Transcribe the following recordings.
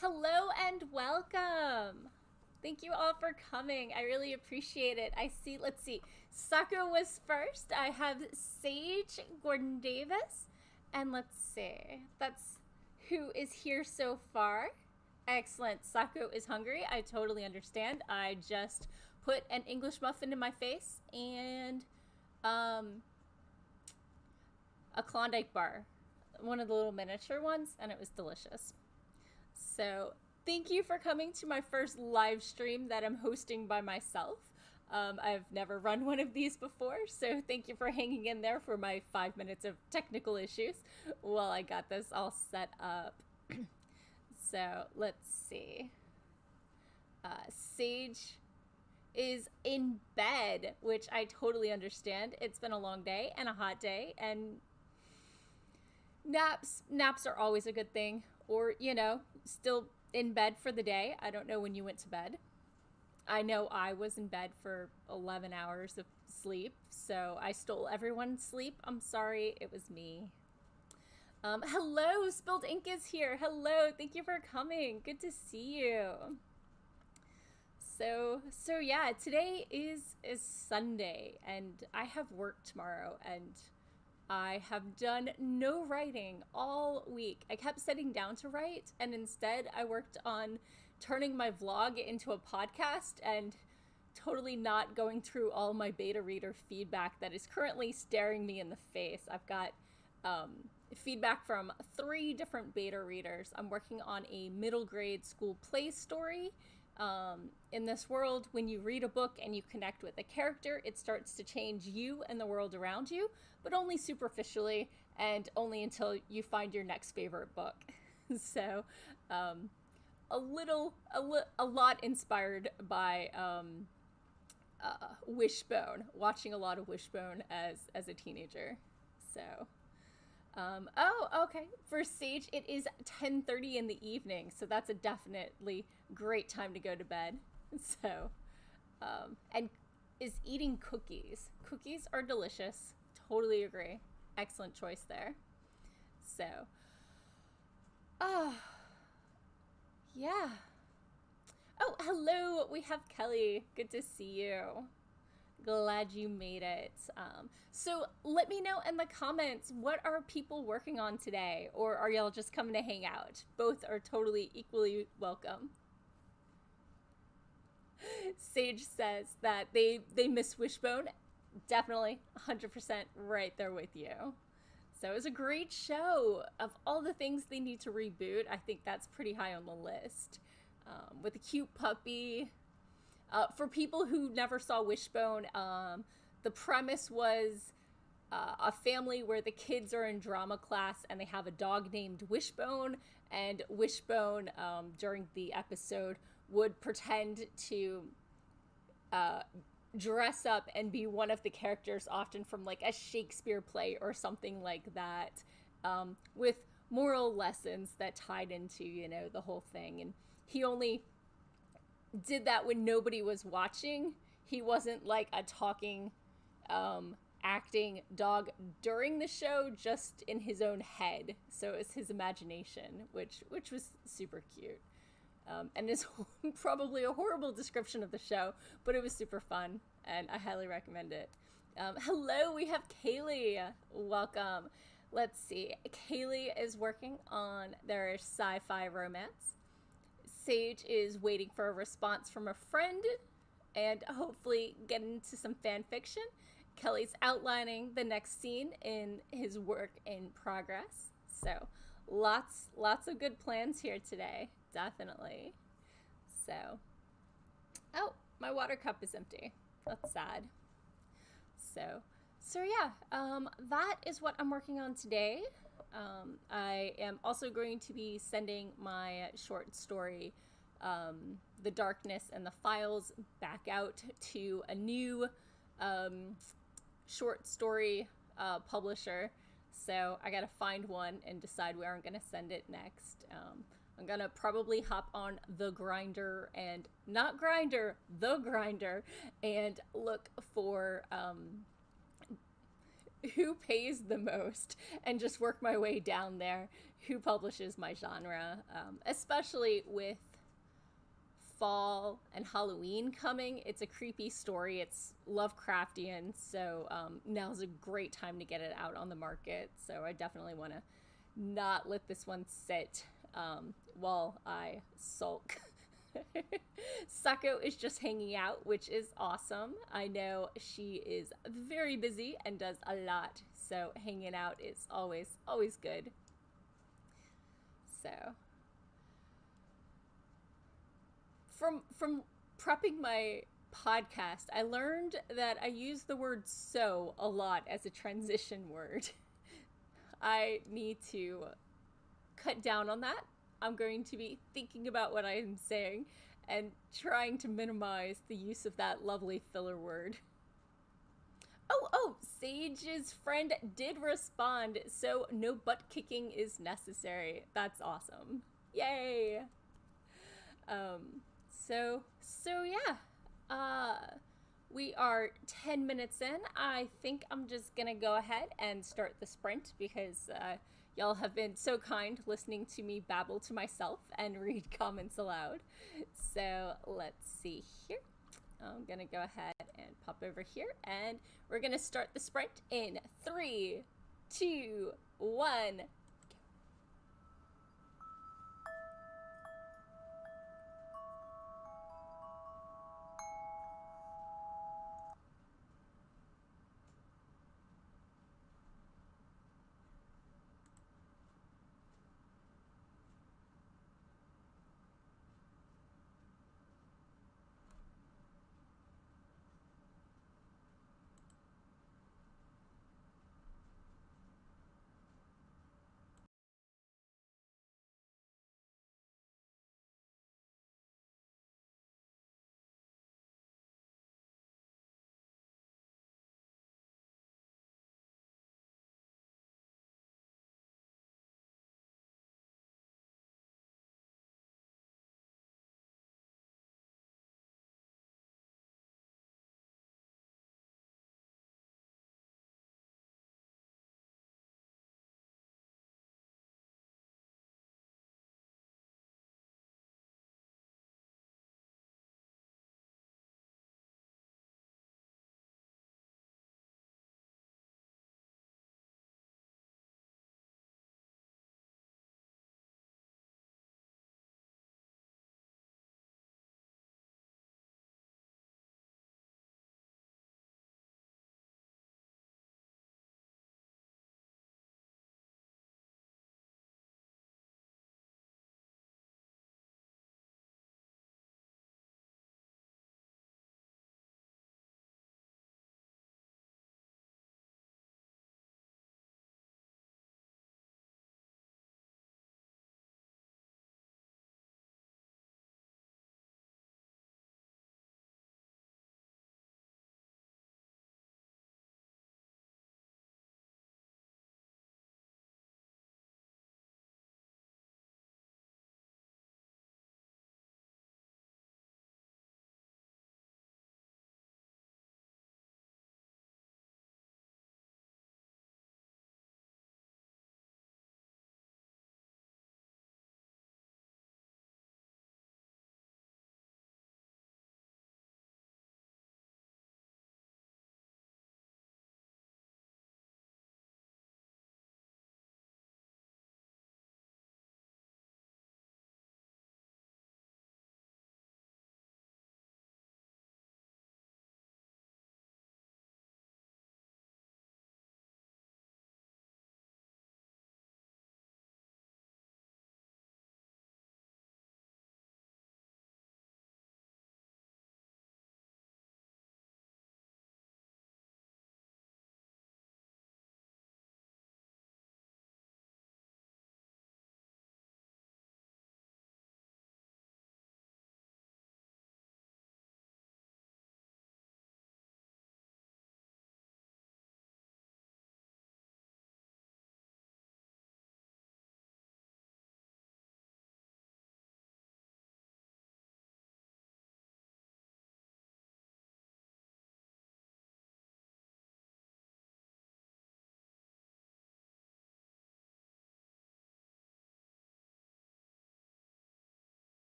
Hello and welcome. Thank you all for coming. I really appreciate it. Let's see. Sako was first. I have Sage, Gordon Davis, and let's see. That's who is here so far. Excellent. Sako is hungry. I totally understand. I just put an English muffin in my face and um, a Klondike bar, one of the little miniature ones, and it was delicious. So, thank you for coming to my first live stream that I'm hosting by myself. I've never run one of these before, so thank you for hanging in there for my 5 minutes of technical issues while I got this all set up. So, let's see. Sage is in bed, which I totally understand. It's been a long day and a hot day, and naps are always a good thing. Or, still in bed for the day. I don't know when you went to bed. I know I was in bed for 11 hours of sleep, so I stole everyone's sleep. I'm sorry, it was me. Hello, Spilled Ink is here. Hello, thank you for coming. Good to see you. So yeah, today is Sunday, and I have work tomorrow, and I have done no writing all week. I kept sitting down to write, and instead I worked on turning my vlog into a podcast and totally not going through all my beta reader feedback that is currently staring me in the face. I've got feedback from 3 different beta readers. I'm working on a middle grade school play story. In this world, when you read a book and you connect with a character, it starts to change you and the world around you, but only superficially and only until you find your next favorite book. So, a lot inspired by Wishbone, watching a lot of Wishbone as a teenager. So, okay. For Sage, it is 10:30 in the evening, so that's a definitely great time to go to bed. So, and is eating cookies. Cookies are delicious. Totally agree. Excellent choice there. So, yeah. Oh, hello. We have Kelly. Good to see you. Glad you made it. So let me know in the comments, what are people working on today? Or are y'all just coming to hang out? Both are totally equally welcome. Sage says that they miss Wishbone. Definitely 100% right there with you. So it was a great show. Of all the things they need to reboot, I think that's pretty high on the list. With a cute puppy. For people who never saw Wishbone, the premise was a family where the kids are in drama class and they have a dog named Wishbone, and Wishbone, during the episode, would pretend to dress up and be one of the characters, often from like a Shakespeare play or something like that, with moral lessons that tied into, the whole thing. And he only did that when nobody was watching. He wasn't like a talking, acting dog during the show, just in his own head. So it was his imagination, which was super cute. And is probably a horrible description of the show, but it was super fun, and I highly recommend it. Hello, we have Kaylee. Welcome. Let's see. Kaylee is working on their sci-fi romance. Sage is waiting for a response from a friend and hopefully get into some fan fiction. Kelly's outlining the next scene in his work in progress. So lots of good plans here today. Definitely. So, oh, my water cup is empty. That's sad. So yeah, that is what I'm working on today. I am also going to be sending my short story, The Darkness and the Files, back out to a new short story publisher. So I gotta find one and decide where I'm gonna send it next. I'm gonna probably hop on The Grinder, and not Grinder, The Grinder, and look for who pays the most and just work my way down there. Who publishes my genre, especially with fall and Halloween coming. It's a creepy story. It's Lovecraftian, so now's a great time to get it out on the market. So I definitely want to not let this one sit while I sulk. Sako is just hanging out, which is awesome. I know she is very busy and does a lot, so hanging out is always good. So from prepping my podcast, I learned that I use the word so a lot as a transition word. I need to cut down on that. I'm going to be thinking about what I am saying and trying to minimize the use of that lovely filler word. Oh, Sage's friend did respond, so no butt kicking is necessary. That's awesome. Yay! So yeah. We are 10 minutes in. I think I'm just gonna go ahead and start the sprint because y'all have been so kind listening to me babble to myself and read comments aloud. So let's see here. I'm gonna go ahead and pop over here and we're gonna start the sprint in 3, 2, 1.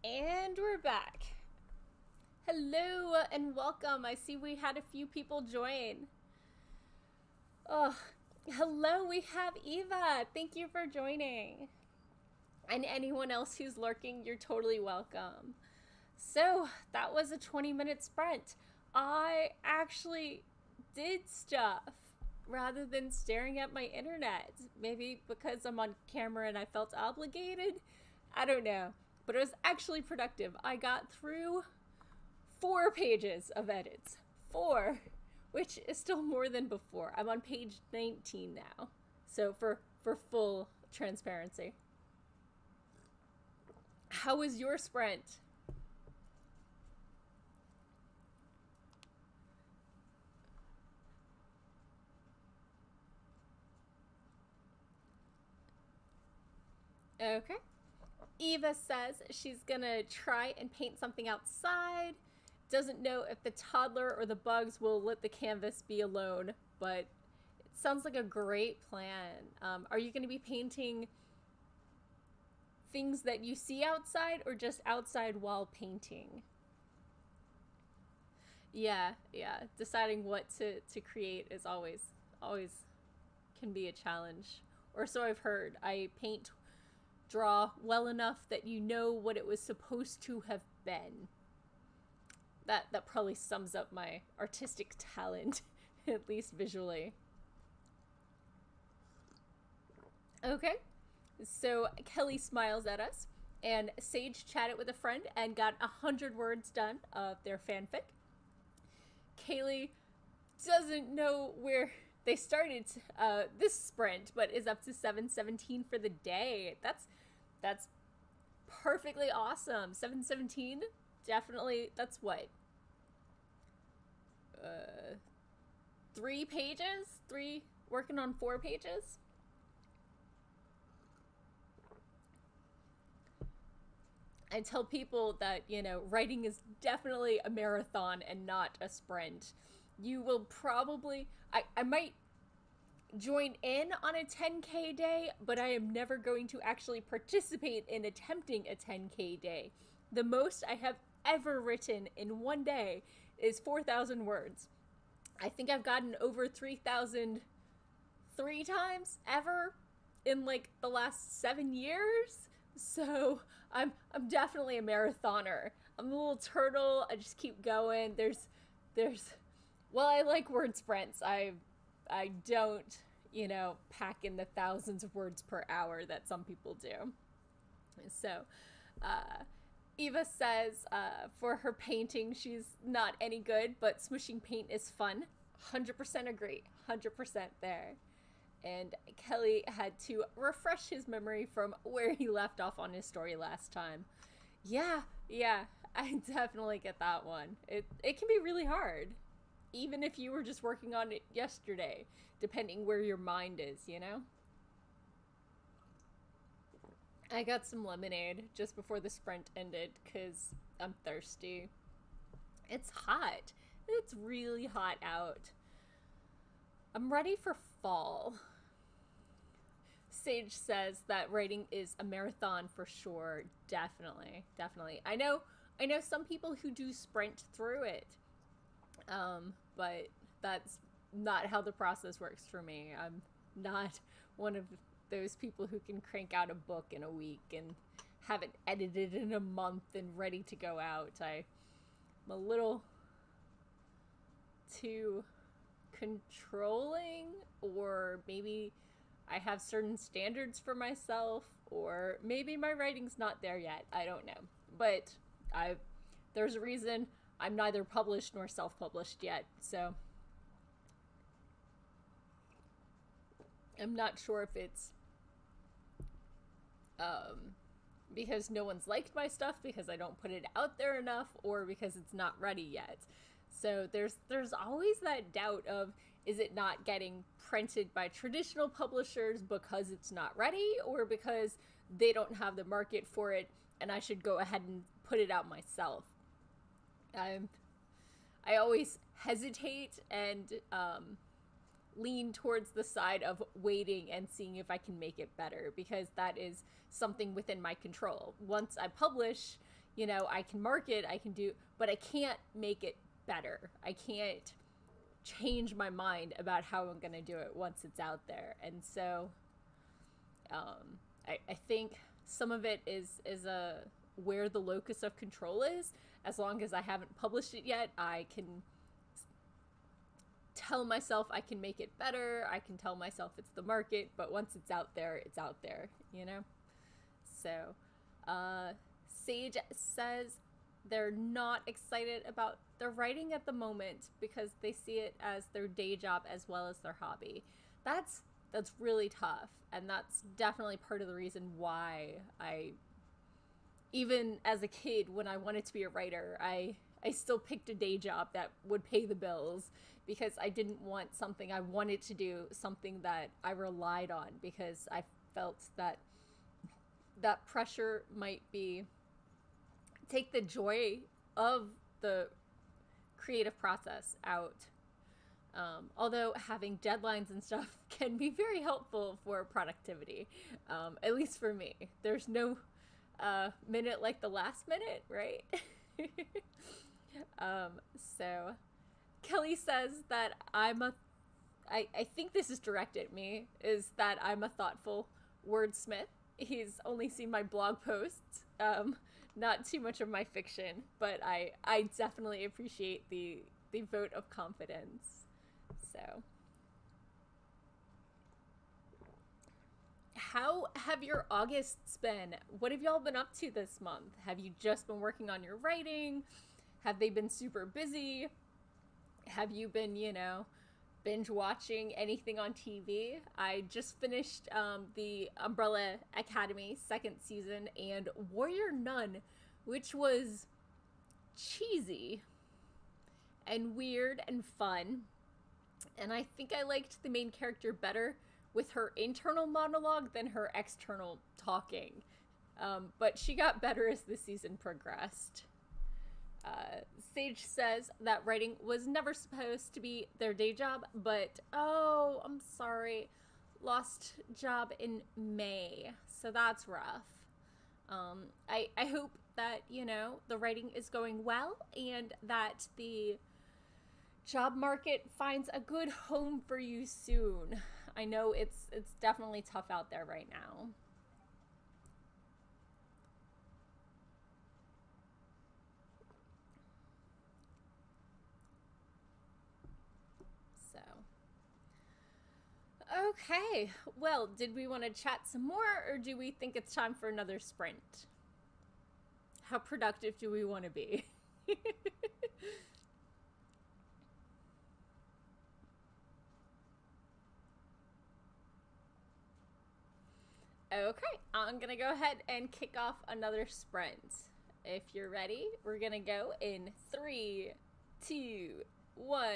And we're back. Hello and welcome. I see we had a few people join. Oh, hello, we have Eva. Thank you for joining. And anyone else who's lurking, you're totally welcome. So, that was a 20-minute sprint. I actually did stuff rather than staring at my internet. Maybe because I'm on camera and I felt obligated? I don't know. But it was actually productive. I got through 4 pages of edits. 4, which is still more than before. I'm on page 19 now. So for full transparency. How was your sprint? Okay. Eva says she's gonna try and paint something outside. Doesn't know if the toddler or the bugs will let the canvas be alone, but it sounds like a great plan. Are you gonna be painting things that you see outside or just outside while painting? Yeah. Deciding what to create is always can be a challenge. Or so I've heard. I draw well enough that you know what it was supposed to have been. That probably sums up my artistic talent, at least visually. Okay, so Kelly smiles at us, and Sage chatted with a friend and got 100 words done of their fanfic. Kaylee doesn't know where they started this sprint, but is up to 717 for the day. That's perfectly awesome. 717, definitely. That's what? 3 pages? Working on 4 pages? I tell people that, writing is definitely a marathon and not a sprint. You will probably... I might join in on a 10K day, but I am never going to actually participate in attempting a 10K day. The most I have ever written in one day is 4,000 words. I think I've gotten over 3,000 3 times ever in like the last 7 years. So I'm definitely a marathoner. I'm a little turtle. I just keep going. There's well, I like word sprints. I don't, pack in the thousands of words per hour that some people do. So, Eva says for her painting, she's not any good, but smooshing paint is fun. 100% agree. 100% there. And Kelly had to refresh his memory from where he left off on his story last time. Yeah, I definitely get that one. It can be really hard. Even if you were just working on it yesterday, depending where your mind is, I got some lemonade just before the sprint ended because I'm thirsty. It's hot. It's really hot out. I'm ready for fall. Sage says that writing is a marathon for sure. Definitely. I know some people who do sprint through it. But that's not how the process works for me. I'm not one of those people who can crank out a book in a week and have it edited in a month and ready to go out. I'm a little too controlling, or maybe I have certain standards for myself, or maybe my writing's not there yet. I don't know. But there's a reason I'm neither published nor self-published yet, so I'm not sure if it's because no one's liked my stuff, because I don't put it out there enough, or because it's not ready yet. So there's always that doubt of, is it not getting printed by traditional publishers because it's not ready, or because they don't have the market for it and I should go ahead and put it out myself? I always hesitate and lean towards the side of waiting and seeing if I can make it better, because that is something within my control. Once I publish, I can market, I can do, but I can't make it better. I can't change my mind about how I'm going to do it once it's out there. And so I think some of it is where the locus of control is. As long as I haven't published it yet, I can tell myself I can make it better. I can tell myself it's the market, but once it's out there, it's out there, So, Sage says they're not excited about their writing at the moment because they see it as their day job as well as their hobby. That's really tough, and that's definitely part of the reason why even as a kid, when I wanted to be a writer, I still picked a day job that would pay the bills because I didn't want something I wanted to do, something that I relied on, because I felt that pressure might take the joy of the creative process out. Although having deadlines and stuff can be very helpful for productivity, at least for me. There's no minute like the last minute, right? So Kelly says that I think this is directed at me, is that I'm a thoughtful wordsmith. He's only seen my blog posts, not too much of my fiction, but I definitely appreciate the vote of confidence. So, how have your Augusts been? What have y'all been up to this month? Have you just been working on your writing? Have they been super busy? Have you been, binge watching anything on TV? I just finished the Umbrella Academy second season and Warrior Nun, which was cheesy and weird and fun. And I think I liked the main character better with her internal monologue than her external talking. But she got better as the season progressed. Sage says that writing was never supposed to be their day job, but oh, I'm sorry, lost job in May, so that's rough. I hope that, the writing is going well and that the job market finds a good home for you soon. I know it's definitely tough out there right now. So, okay. Well, did we want to chat some more, or do we think it's time for another sprint? How productive do we want to be? Okay, I'm gonna go ahead and kick off another sprint. If you're ready, we're gonna go in 3, 2, 1.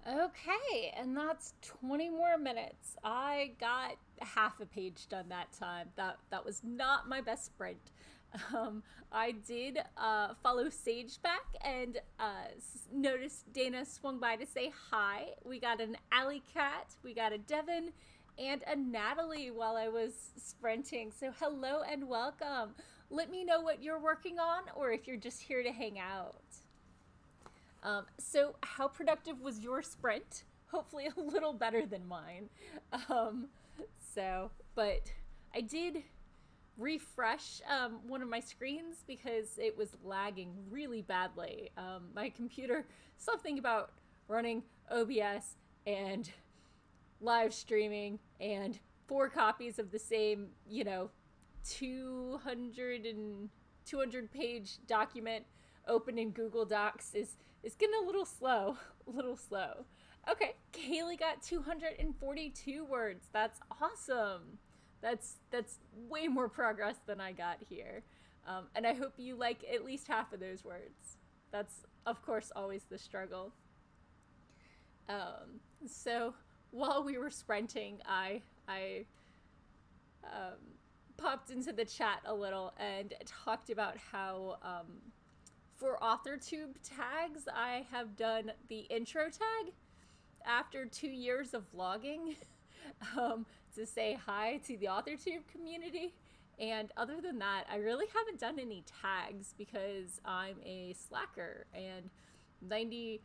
Okay, and that's 20 more minutes. I got half a page done that time. That was not my best sprint. I did follow Sage back and noticed Dana swung by to say hi. We got an alley cat, we got a Devin, and a Natalie while I was sprinting. So hello and welcome. Let me know what you're working on or if you're just here to hang out. So how productive was your sprint? Hopefully a little better than mine. But I did refresh one of my screens because it was lagging really badly. My computer, something about running OBS and live streaming and 4 copies of the same, 200 page document open in Google Docs is getting a little slow. Okay, Kaylee got 242 words. That's awesome. That's way more progress than I got here. And I hope you like at least half of those words. That's, of course, always the struggle. So while we were sprinting, I popped into the chat a little and talked about how for AuthorTube tags, I have done the intro tag after 2 years of vlogging to say hi to the AuthorTube community. And other than that, I really haven't done any tags because I'm a slacker and 90%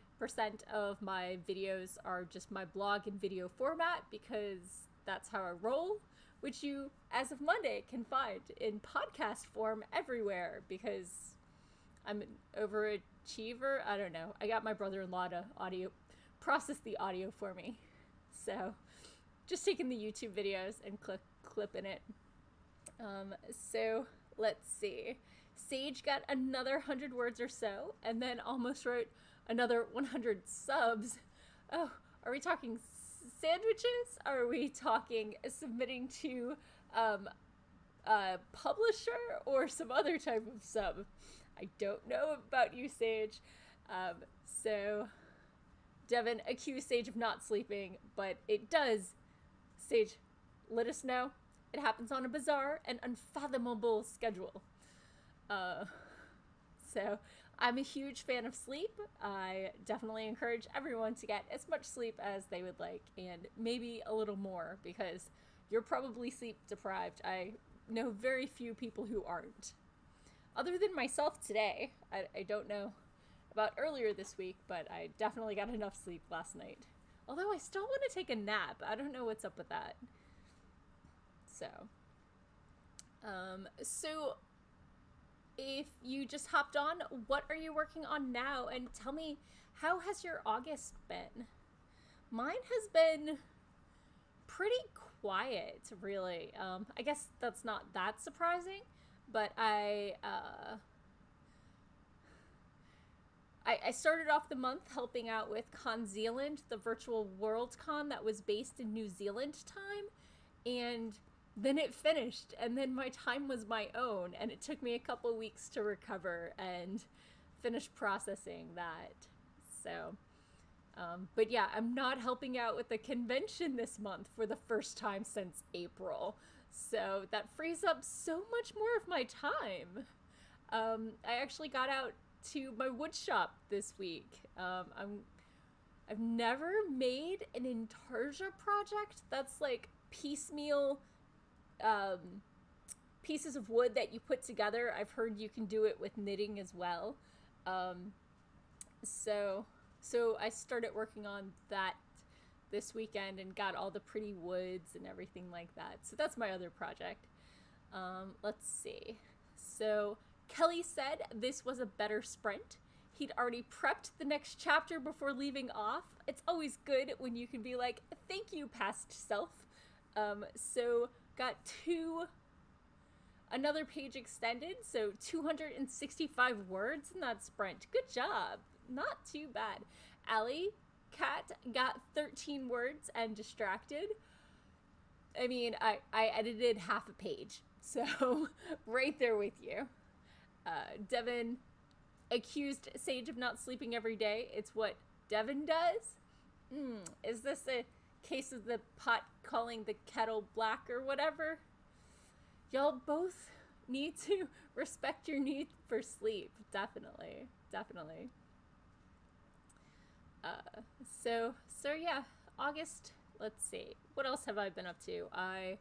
of my videos are just my blog in video format because that's how I roll, which you, as of Monday, can find in podcast form everywhere because I'm an overachiever. I don't know. I got my brother-in-law to process the audio for me. So just taking the YouTube videos and clipping it. So let's see. Sage got another 100 words or so and then almost wrote another 100 subs. Oh, are we talking sandwiches? Are we talking submitting to a publisher or some other type of sub? I don't know about you, Sage. So Devin accused Sage of not sleeping, but it does. Sage, let us know. It happens on a bizarre and unfathomable schedule. So I'm a huge fan of sleep. I definitely encourage everyone to get as much sleep as they would like, and maybe a little more, because you're probably sleep deprived. I know very few people who aren't. Other than myself today. I don't know about earlier this week, but I definitely got enough sleep last night. Although I still want to take a nap. I don't know what's up with that. So if you just hopped on, what are you working on now? And tell me, how has your August been? Mine has been pretty quiet, really. I guess that's not that surprising, but I started off the month helping out with Con Zealand, the virtual World Con that was based in New Zealand time, and then it finished, and then my time was my own, and it took me a couple weeks to recover and finish processing that. So, but yeah, I'm not helping out with the convention this month for the first time since April. So that frees up so much more of my time. I actually got out to my wood shop this week. I've never made an intarsia project that's like piecemeal pieces of wood that you put together. I've heard you can do it with knitting as well. So I started working on that this weekend and got all the pretty woods and everything like that. So that's my other project. Let's see. So Kelly said this was a better sprint. He'd already prepped the next chapter before leaving off. It's always good when you can be like, thank you, past self. So got another page extended, so 265 words in that sprint. Good job. Not too bad. Allie Cat got 13 words and distracted. I mean, I edited half a page, so right there with you. Devin accused Sage of not sleeping every day. It's what Devin does. Is this a case of the pot calling the kettle black or whatever? Y'all both need to respect your need for sleep. Definitely. Definitely. So yeah, August, let's see. What else have I been up to? I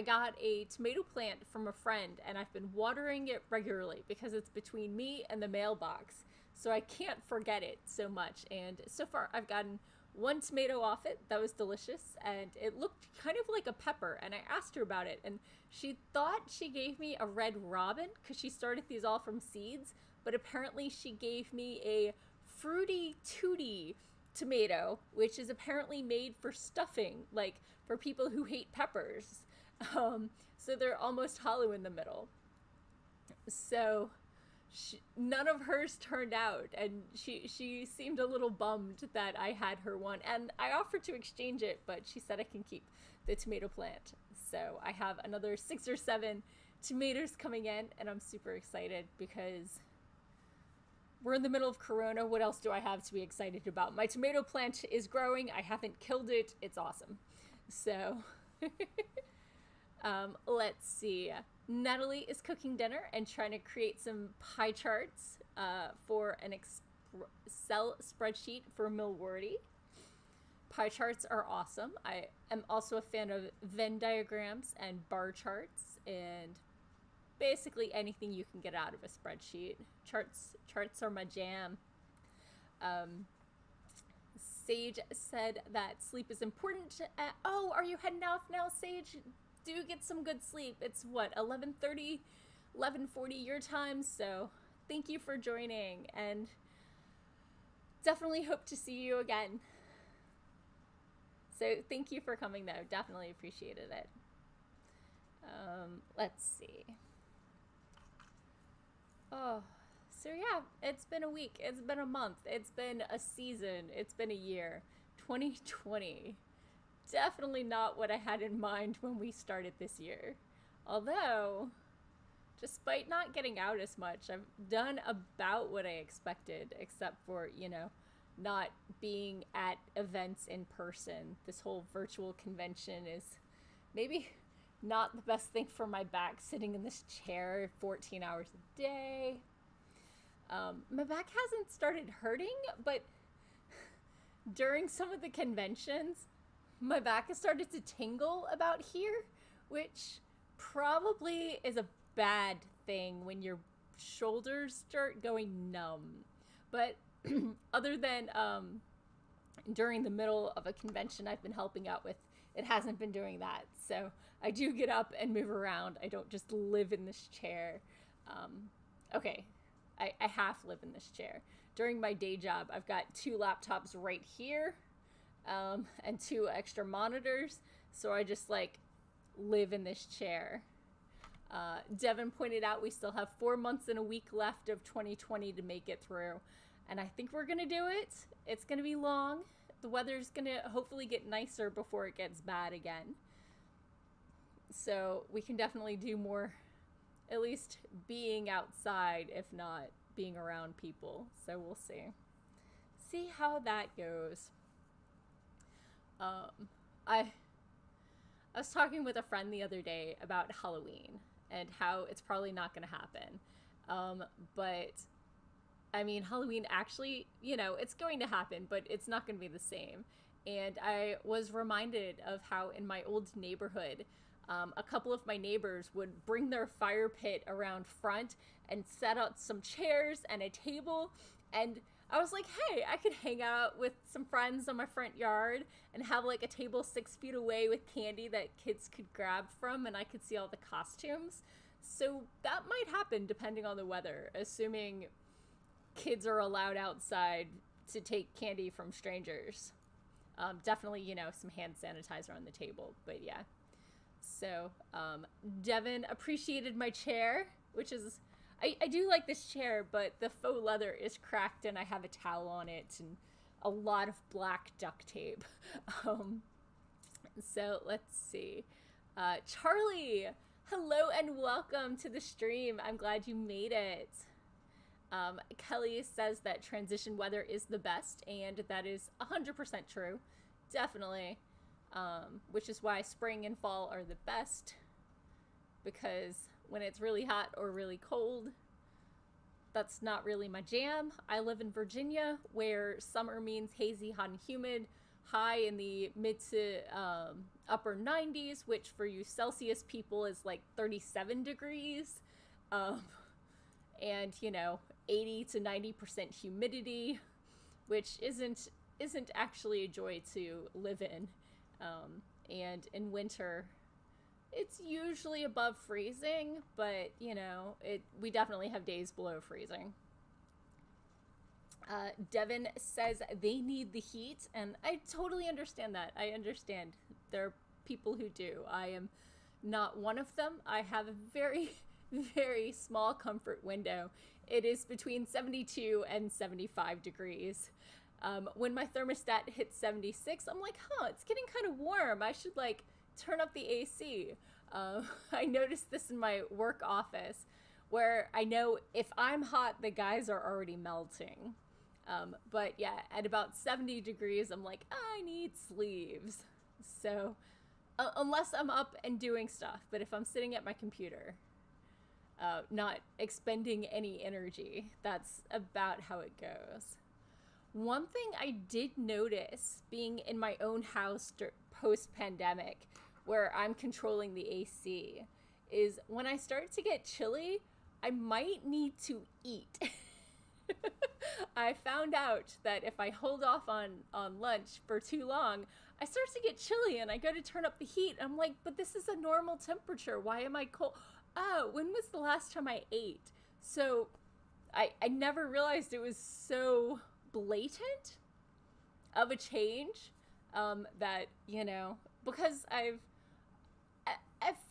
got a tomato plant from a friend, and I've been watering it regularly because it's between me and the mailbox. So I can't forget it so much. And so far, I've gotten one tomato off it that was delicious, and it looked kind of like a pepper. And I asked her about it, and she thought she gave me a red robin because she started these all from seeds, but apparently she gave me a fruity tooty tomato, which is apparently made for stuffing, like for people who hate peppers. So they're almost hollow in the middle. So none of hers turned out, and she seemed a little bummed that I had her one, and I offered to exchange it, but she said I can keep the tomato plant. So I have another 6 or 7 tomatoes coming in, and I'm super excited because we're in the middle of Corona. What else do I have to be excited about? My tomato plant is growing. I haven't killed it. It's awesome. So let's see. Natalie is cooking dinner and trying to create some pie charts for an Excel spreadsheet for Milwordy. Pie charts are awesome. I am also a fan of Venn diagrams and bar charts and basically anything you can get out of a spreadsheet. Charts are my jam. Sage said that sleep is important. Oh, are you heading off now, Sage? Do get some good sleep. It's what, 11:30, 11:40 your time, so thank you for joining, and definitely hope to see you again. So thank you for coming, though. Definitely appreciated it. Let's see. Oh, so yeah, it's been a week. It's been a month. It's been a season. It's been a year. 2020. Definitely not what I had in mind when we started this year. Although, despite not getting out as much, I've done about what I expected, except for, not being at events in person. This whole virtual convention is maybe not the best thing for my back, sitting in this chair 14 hours a day. My back hasn't started hurting, but during some of the conventions, my back has started to tingle about here, which probably is a bad thing when your shoulders start going numb. But other than during the middle of a convention I've been helping out with, it hasn't been doing that. So I do get up and move around. I don't just live in this chair. Okay, I half live in this chair. During my day job, I've got 2 laptops right here, and 2 extra monitors. So I just live in this chair. Devin pointed out we still have 4 months and a week left of 2020 to make it through. And I think we're going to do it. It's going to be long. The weather's going to hopefully get nicer before it gets bad again. So we can definitely do more, at least being outside, if not being around people. So we'll see. See how that goes. I was talking with a friend the other day about Halloween and how it's probably not going to happen. But I mean, Halloween actually, it's going to happen, but it's not going to be the same. And I was reminded of how in my old neighborhood, a couple of my neighbors would bring their fire pit around front and set out some chairs and a table. And I was like, hey, I could hang out with some friends on my front yard and have a table 6 feet away with candy that kids could grab from, and I could see all the costumes. So that might happen depending on the weather, assuming kids are allowed outside to take candy from strangers. Definitely, some hand sanitizer on the table, but yeah. So, Devin appreciated my chair, which is, I do like this chair, but the faux leather is cracked and I have a towel on it and a lot of black duct tape. So let's see. Charlie, hello and welcome to the stream. I'm glad you made it. Kelly says that transition weather is the best, and that is 100% true. Definitely. Which is why spring and fall are the best, because when it's really hot or really cold, that's not really my jam. I live in Virginia, where summer means hazy, hot, and humid, high in the mid to upper 90s, which for you Celsius people is like 37 degrees. And, 80 to 90% humidity, which isn't actually a joy to live in. And in winter, it's usually above freezing, but we definitely have days below freezing. Devin says they need the heat, and I totally understand that. I understand there are people who do. I am not one of them. I have a very, very small comfort window. It is between 72 and 75 degrees. When my thermostat hits 76, I'm like, it's getting kind of warm. I should turn up the AC. I noticed this in my work office, where I know if I'm hot, the guys are already melting. But yeah, at about 70 degrees, I'm like, I need sleeves. So unless I'm up and doing stuff, but if I'm sitting at my computer, not expending any energy, that's about how it goes. One thing I did notice being in my own house post-pandemic, where I'm controlling the AC, is when I start to get chilly, I might need to eat. I found out that if I hold off on lunch for too long, I start to get chilly and I go to turn up the heat. I'm like, but this is a normal temperature. Why am I cold? Oh, when was the last time I ate? So I never realized it was so blatant of a change, that, because I've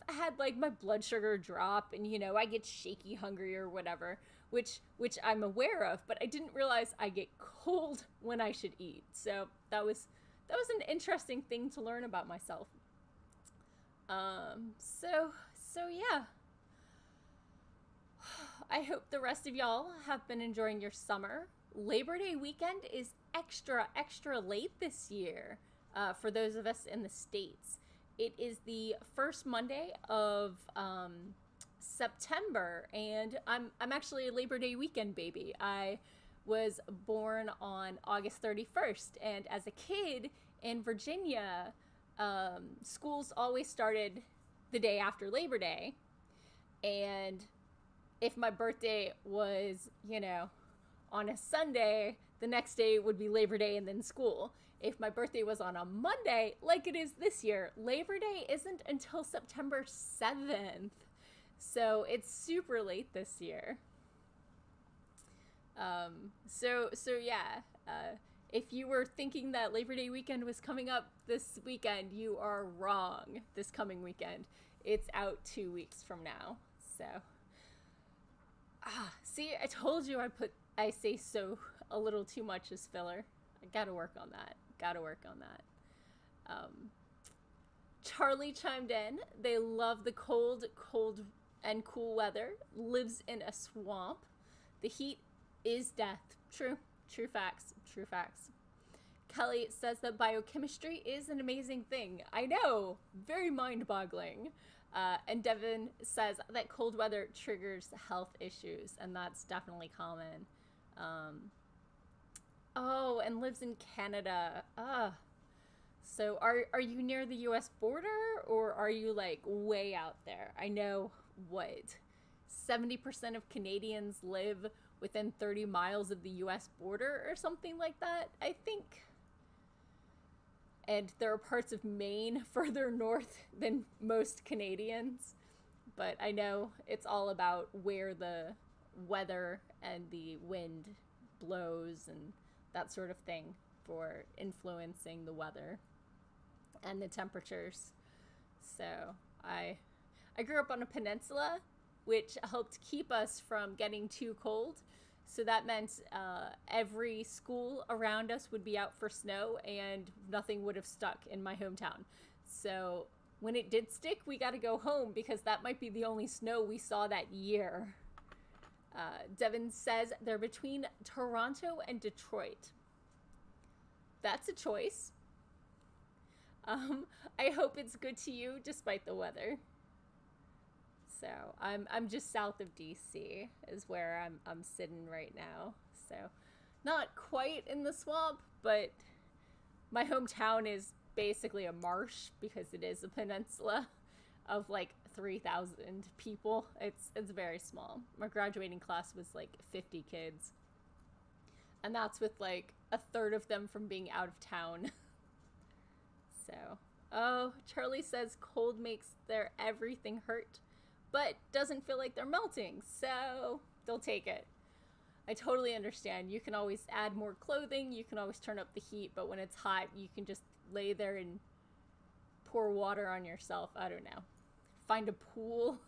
had my blood sugar drop and, I get shaky hungry or whatever, which I'm aware of, but I didn't realize I get cold when I should eat. So that was an interesting thing to learn about myself. So yeah. I hope the rest of y'all have been enjoying your summer. Labor Day weekend is extra late this year, for those of us in the States. It is the first Monday of September, and I'm actually a Labor Day weekend baby. I was born on August 31st, and as a kid in Virginia, schools always started the day after Labor Day, and if my birthday was, on a Sunday, the next day would be Labor Day and then school. If my birthday was on a Monday, like it is this year, Labor Day isn't until September 7th. So it's super late this year. So yeah, if you were thinking that Labor Day weekend was coming up this weekend, you are wrong. This coming weekend. It's out 2 weeks from now. So, see, I told you I say so a little too much as filler. I gotta work on that. Charlie chimed in. They love the cold and cool weather. Lives in a swamp. The heat is death. True facts. Kelly says that biochemistry is an amazing thing. I know, very mind-boggling. And Devin says that cold weather triggers health issues, and that's definitely common. And lives in Canada. So are you near the US border, or are you way out there? I know 70% of Canadians live within 30 miles of the US border or something like that, I think. And there are parts of Maine further north than most Canadians. But I know it's all about where the weather and the wind blows and that sort of thing for influencing the weather and the temperatures. So I grew up on a peninsula, which helped keep us from getting too cold. So that meant every school around us would be out for snow and nothing would have stuck in my hometown. So when it did stick, we got to go home because that might be the only snow we saw that year. Devin says they're between Toronto and Detroit. That's a choice. I hope it's good to you despite the weather. So I'm just south of DC is where I'm sitting right now. So not quite in the swamp, but my hometown is basically a marsh because it is a peninsula of like 3,000 people. It's very small. My graduating class was like 50 kids. And that's with like a third of them from being out of town. So, oh, Charlie says cold makes their everything hurt, but doesn't feel like they're melting. So, they'll take it. I totally understand. You can always add more clothing, you can always turn up the heat, but when it's hot, you can just lay there and pour water on yourself. I don't know. Find a pool.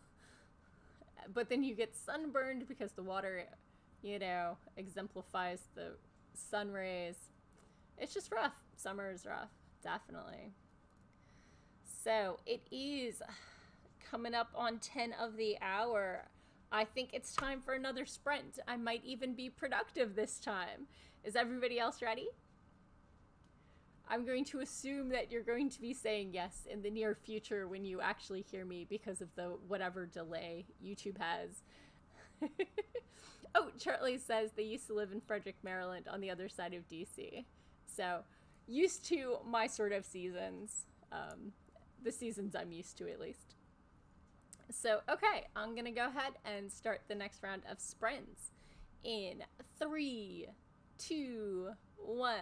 But then you get sunburned because the water, exemplifies the sun rays. It's just rough. Summer is rough. Definitely. So it is coming up on 10 of the hour. I think it's time for another sprint. I might even be productive this time. Is everybody else ready? I'm going to assume that you're going to be saying yes in the near future when you actually hear me because of the whatever delay YouTube has. Oh, Charlie says they used to live in Frederick, Maryland on the other side of DC. So, used to my sort of seasons. The seasons I'm used to, at least. So, okay, I'm going to go ahead and start the next round of sprints in 3, 2, 1.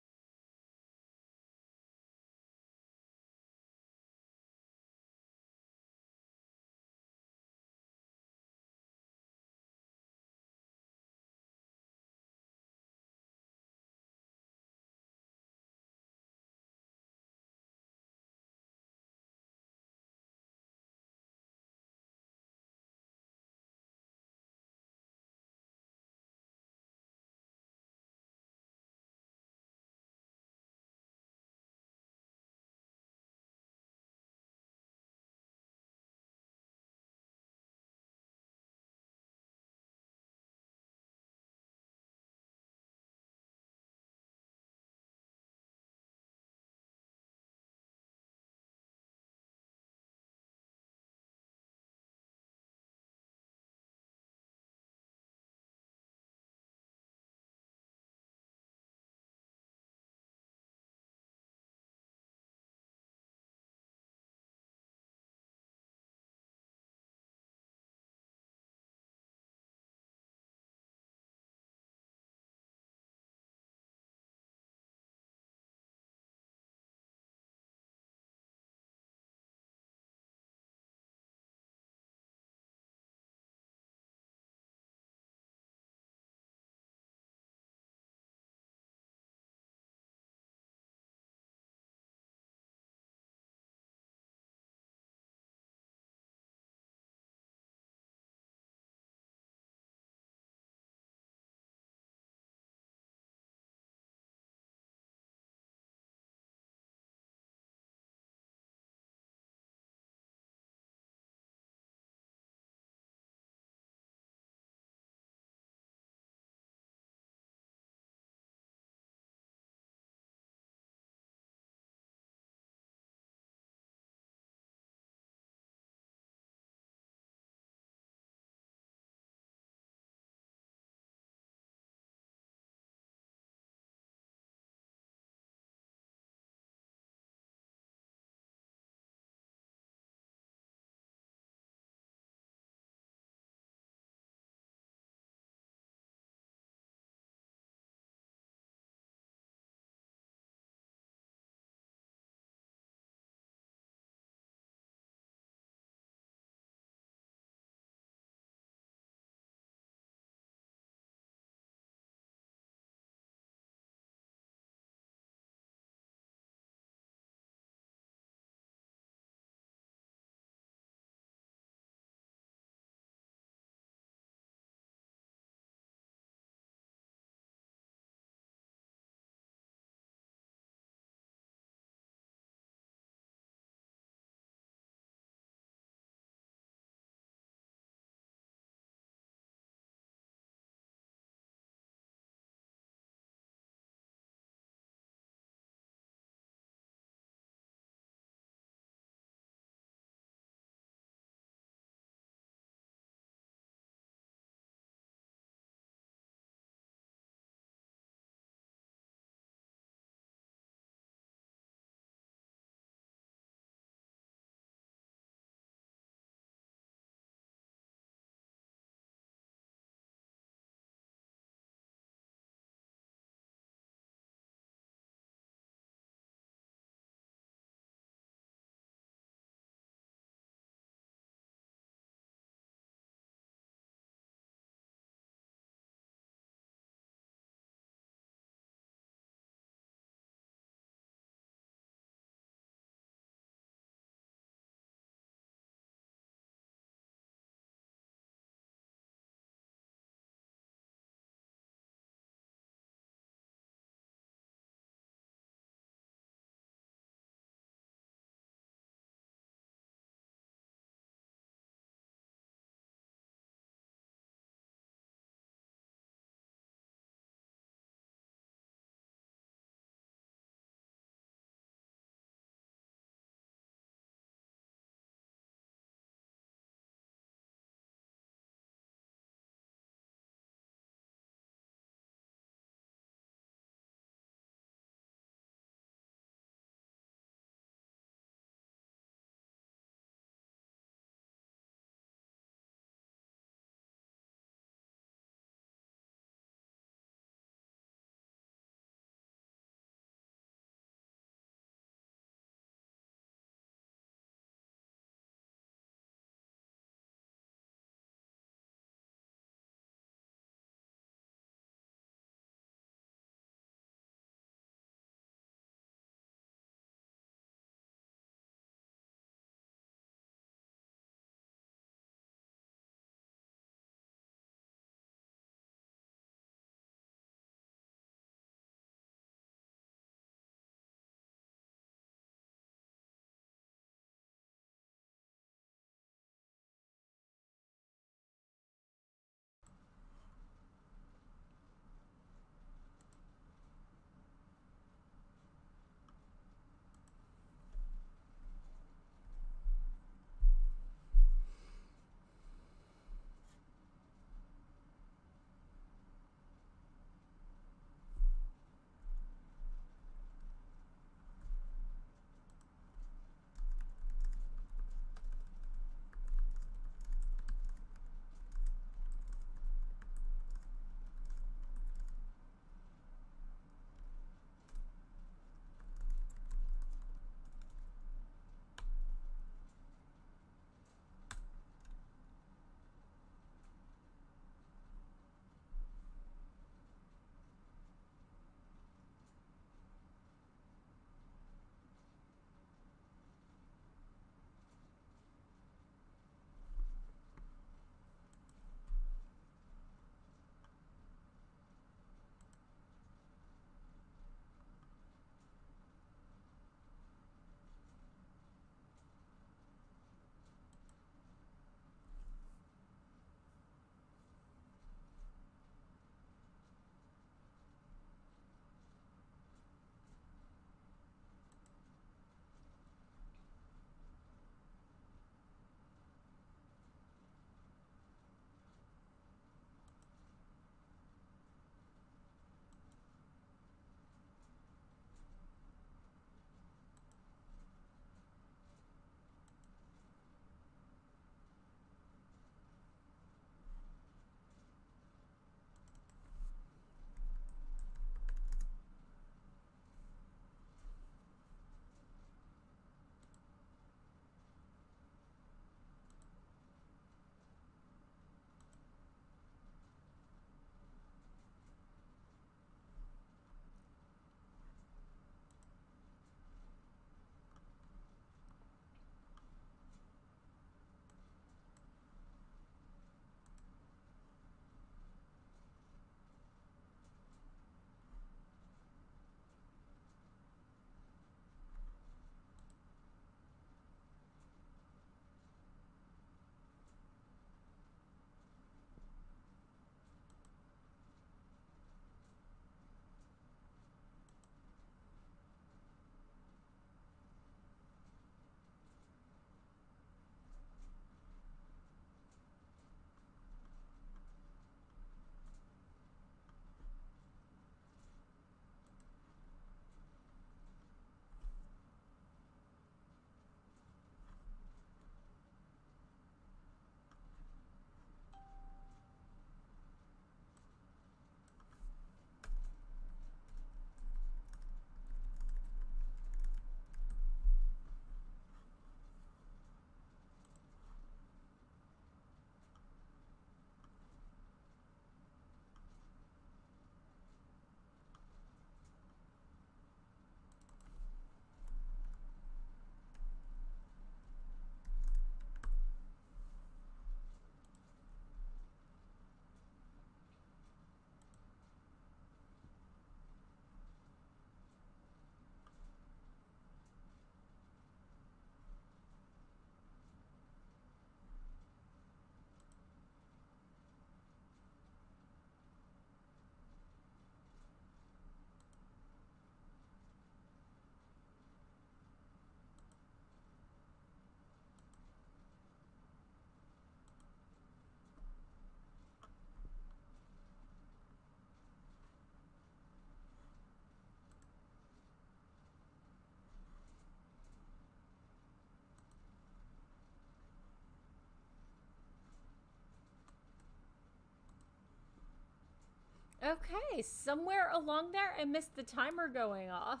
Okay, somewhere along there I missed the timer going off,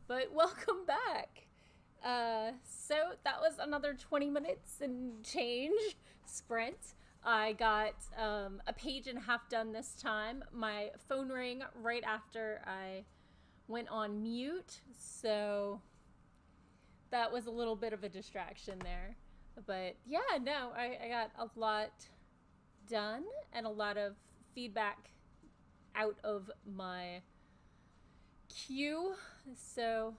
but welcome back. So that was another 20 minutes and change sprint. I got a page and a half done this time. My phone rang right after I went on mute, so that was a little bit of a distraction there. But yeah, no, I got a lot done and a lot of feedback out of my queue. So,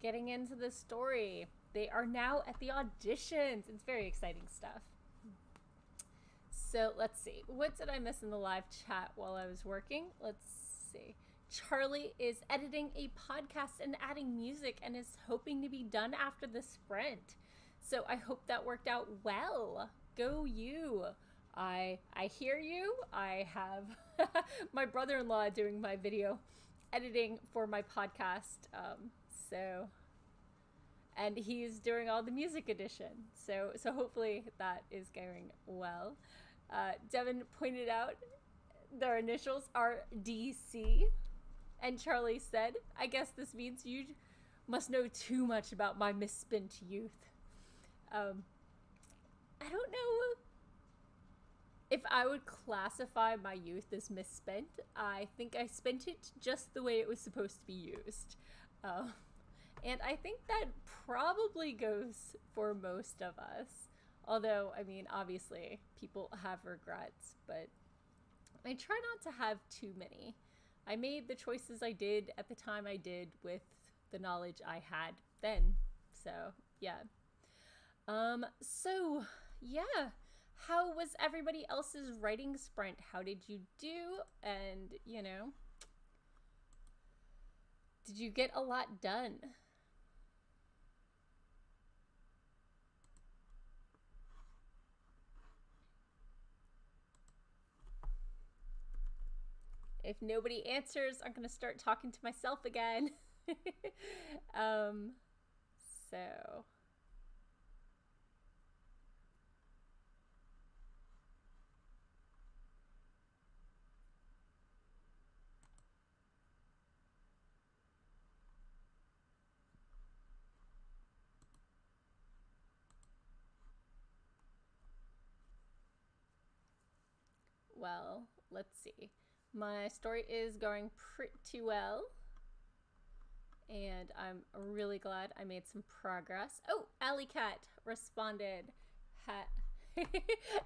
getting into the story, they are now at the auditions. It's very exciting stuff. So, let's see. What did I miss in the live chat while I was working? Let's see. Charlie is editing a podcast and adding music and is hoping to be done after the sprint. So, I hope that worked out well. Go you. I hear you. I have my brother-in-law doing my video editing for my podcast. And he's doing all the music edition. So hopefully that is going well. Devin pointed out their initials are DC. And Charlie said, I guess this means you must know too much about my misspent youth. I don't know if I would classify my youth as misspent. I think I spent it just the way it was supposed to be used. And I think that probably goes for most of us. Although, I mean, obviously, people have regrets, but I try not to have too many. I made the choices I did at the time I did with the knowledge I had then. So, yeah. Yeah. How was everybody else's writing sprint? How did you do? And, did you get a lot done? If nobody answers, I'm going to start talking to myself again. So... Well, let's see. My story is going pretty well. And I'm really glad I made some progress. Oh, Alley Cat responded.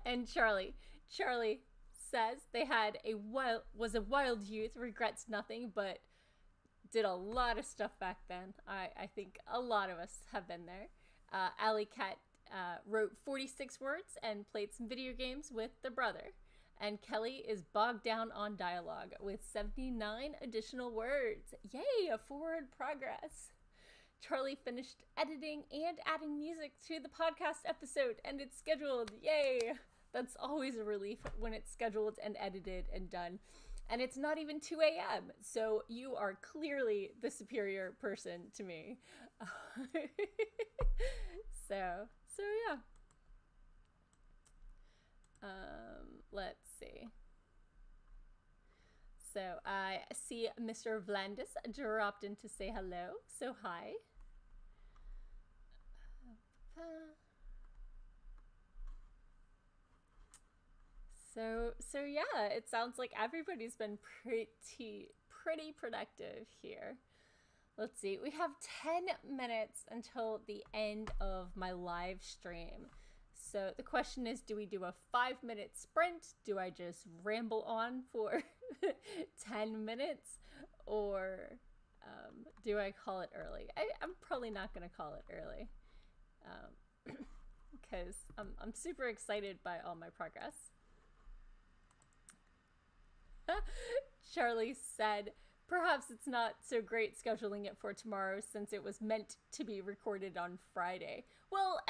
And Charlie says they had was a wild youth, regrets nothing, but did a lot of stuff back then. I think a lot of us have been there. Alley Cat wrote 46 words and played some video games with their brother. And Kelly is bogged down on dialogue with 79 additional words. Yay, a forward progress. Charlie finished editing and adding music to the podcast episode, and it's scheduled. Yay! That's always a relief when it's scheduled and edited and done. And it's not even 2 a.m., so you are clearly the superior person to me. So yeah. Let's see. So I see Mr. Vlandis dropped in to say hello. So hi. So yeah, it sounds like everybody's been pretty productive here. Let's see. We have 10 minutes until the end of my live stream. So the question is, do we do a 5-minute sprint? Do I just ramble on for 10 minutes? Or do I call it early? I'm probably not going to call it early. Because I'm super excited by all my progress. Charlie said, perhaps it's not so great scheduling it for tomorrow since it was meant to be recorded on Friday. Well,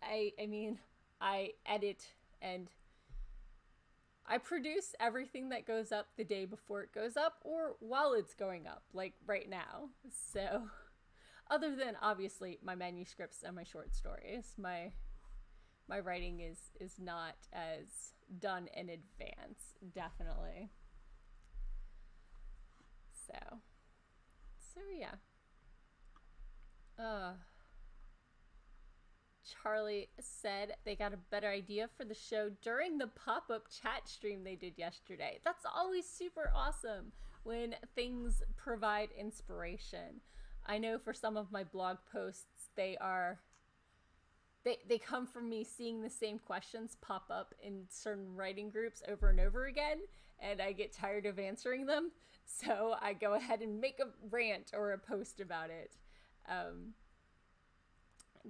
I mean, I edit and I produce everything that goes up the day before it goes up or while it's going up, like right now. So, other than obviously my manuscripts and my short stories, my writing is not as done in advance, definitely. So, yeah. Uh, Charlie said they got a better idea for the show during the pop-up chat stream they did yesterday. That's always super awesome when things provide inspiration. I know for some of my blog posts, they come from me seeing the same questions pop up in certain writing groups over and over again, and I get tired of answering them, so I go ahead and make a rant or a post about it.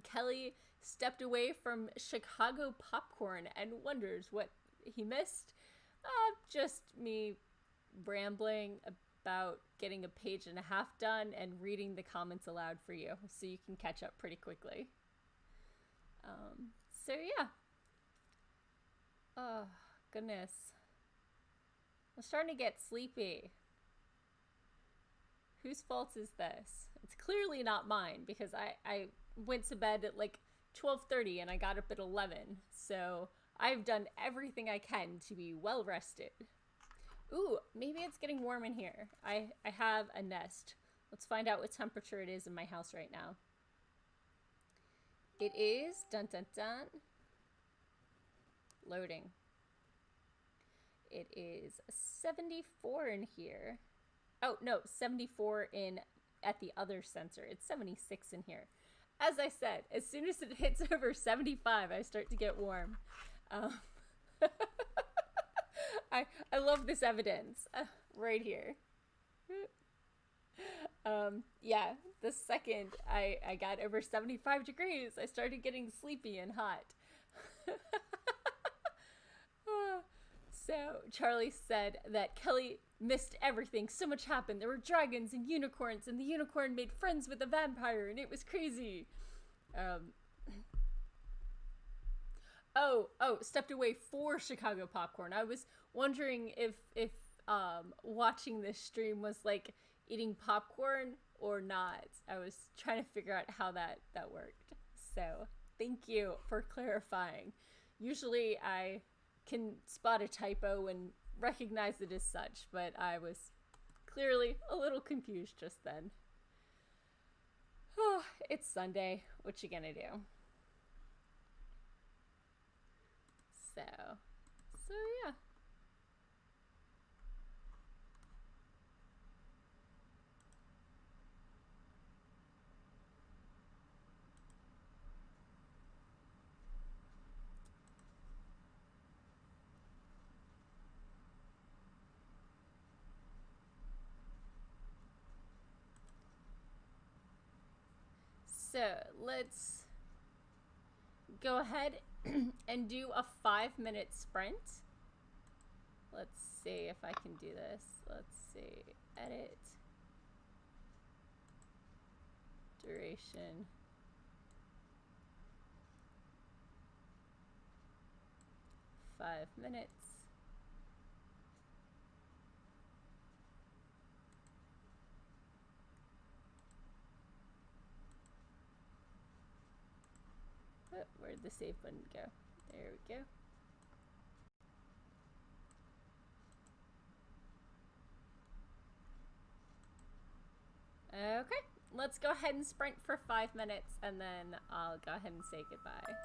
Kelly stepped away from Chicago popcorn and wonders what he missed. Just me rambling about getting a page and a half done and reading the comments aloud for you so you can catch up pretty quickly. So yeah. Oh, goodness. I'm starting to get sleepy. Whose fault is this? It's clearly not mine because I went to bed at like 12:30 and I got up at 11. So I've done everything I can to be well rested. Ooh, maybe it's getting warm in here. I have a Nest. Let's find out what temperature it is in my house right now. It is, dun dun dun, loading. It is 74 in here. Oh, no, 74 in at the other sensor. It's 76 in here. As I said, as soon as it hits over 75, I start to get warm. I love this evidence right here. Yeah, the second I got over 75 degrees, I started getting sleepy and hot. So Charlie said that Kelly missed everything. So much happened. There were dragons and unicorns, and the unicorn made friends with the vampire, and it was crazy. Stepped away for Chicago popcorn. I was wondering if watching this stream was like eating popcorn or not. I was trying to figure out how that worked. So thank you for clarifying. Usually I can spot a typo and recognize it as such, but I was clearly a little confused just then. Oh, it's Sunday. What you gonna do? So yeah. So let's go ahead and do a 5-minute sprint. Let's see if I can do this. Let's see. Edit. Duration. Five minutes. Oh, where'd the save button go? There we go. Okay, let's go ahead and sprint for 5 minutes and then I'll go ahead and say goodbye.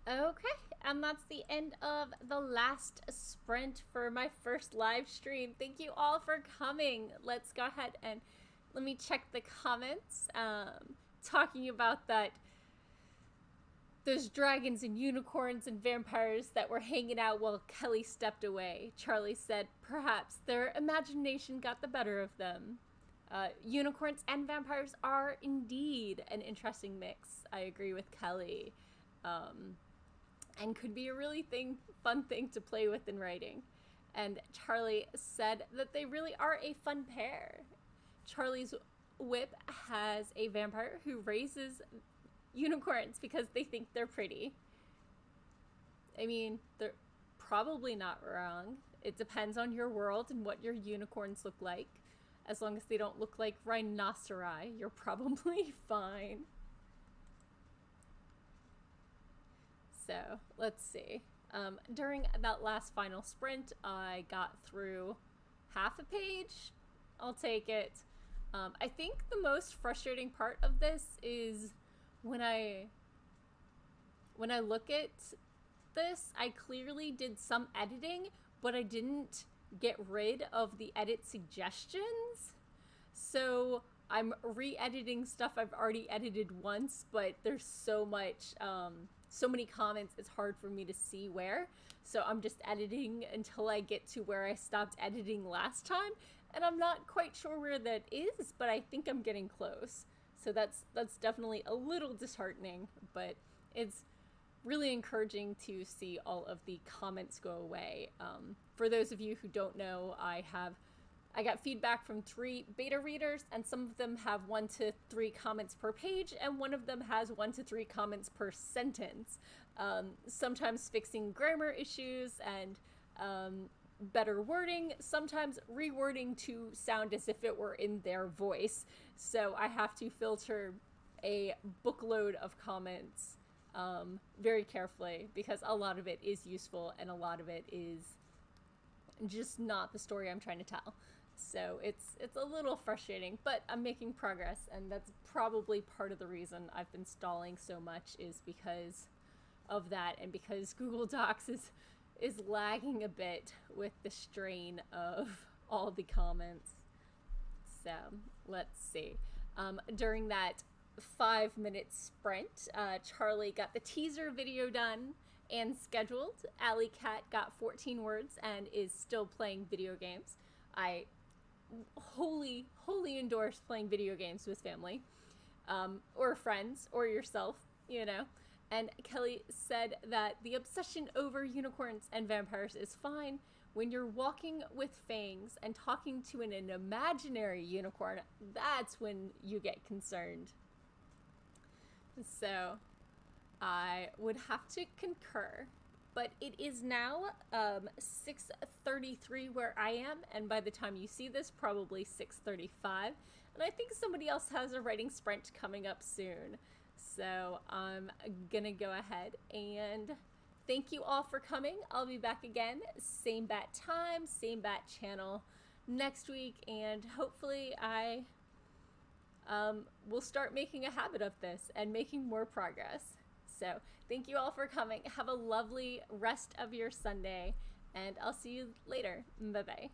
Okay, and that's the end of the last sprint for my first live stream. Thank you all for coming. Let's go ahead and let me check the comments. Talking about that, those dragons and unicorns and vampires that were hanging out while Kelly stepped away. Charlie said perhaps their imagination got the better of them. Unicorns and vampires are indeed an interesting mix. I agree with Kelly. And could be a really fun thing to play with in writing. And Charlie said that they really are a fun pair. Charlie's whip has a vampire who raises unicorns because they think they're pretty. I mean, they're probably not wrong. It depends on your world and what your unicorns look like. As long as they don't look like rhinoceri, you're probably fine. So, let's see. During that last final sprint, I got through half a page. I'll take it. I think the most frustrating part of this is when I look at this, I clearly did some editing, but I didn't get rid of the edit suggestions. So I'm re-editing stuff I've already edited once, but there's so much, so many comments, it's hard for me to see where. So I'm just editing until I get to where I stopped editing last time. And I'm not quite sure where that is, but I think I'm getting close. So that's definitely a little disheartening, but it's really encouraging to see all of the comments go away. For those of you who don't know, I got feedback from 3 beta readers, and some of them have 1 to 3 comments per page, and one of them has 1 to 3 comments per sentence. Sometimes fixing grammar issues and better wording, sometimes rewording to sound as if it were in their voice. So I have to filter a bookload of comments very carefully, because a lot of it is useful and a lot of it is just not the story I'm trying to tell. So it's a little frustrating, but I'm making progress, and that's probably part of the reason I've been stalling so much, is because of that, and because Google Docs is lagging a bit with the strain of all the comments. So let's see. During that 5-minute sprint, Charlie got the teaser video done and scheduled. Alley Cat got 14 words and is still playing video games. I wholly endorse playing video games with family, or friends, or yourself, you know. And Kelly said that the obsession over unicorns and vampires is fine when you're walking with fangs and talking to an imaginary unicorn. That's when you get concerned. So I would have to concur, but it is now 6:33 where I am, and by the time you see this, probably 6:35, and I think somebody else has a writing sprint coming up soon. So I'm gonna go ahead and thank you all for coming. I'll be back again, same bat time, same bat channel next week, and hopefully I will start making a habit of this and making more progress. So thank you all for coming. Have a lovely rest of your Sunday, and I'll see you later. Bye-bye.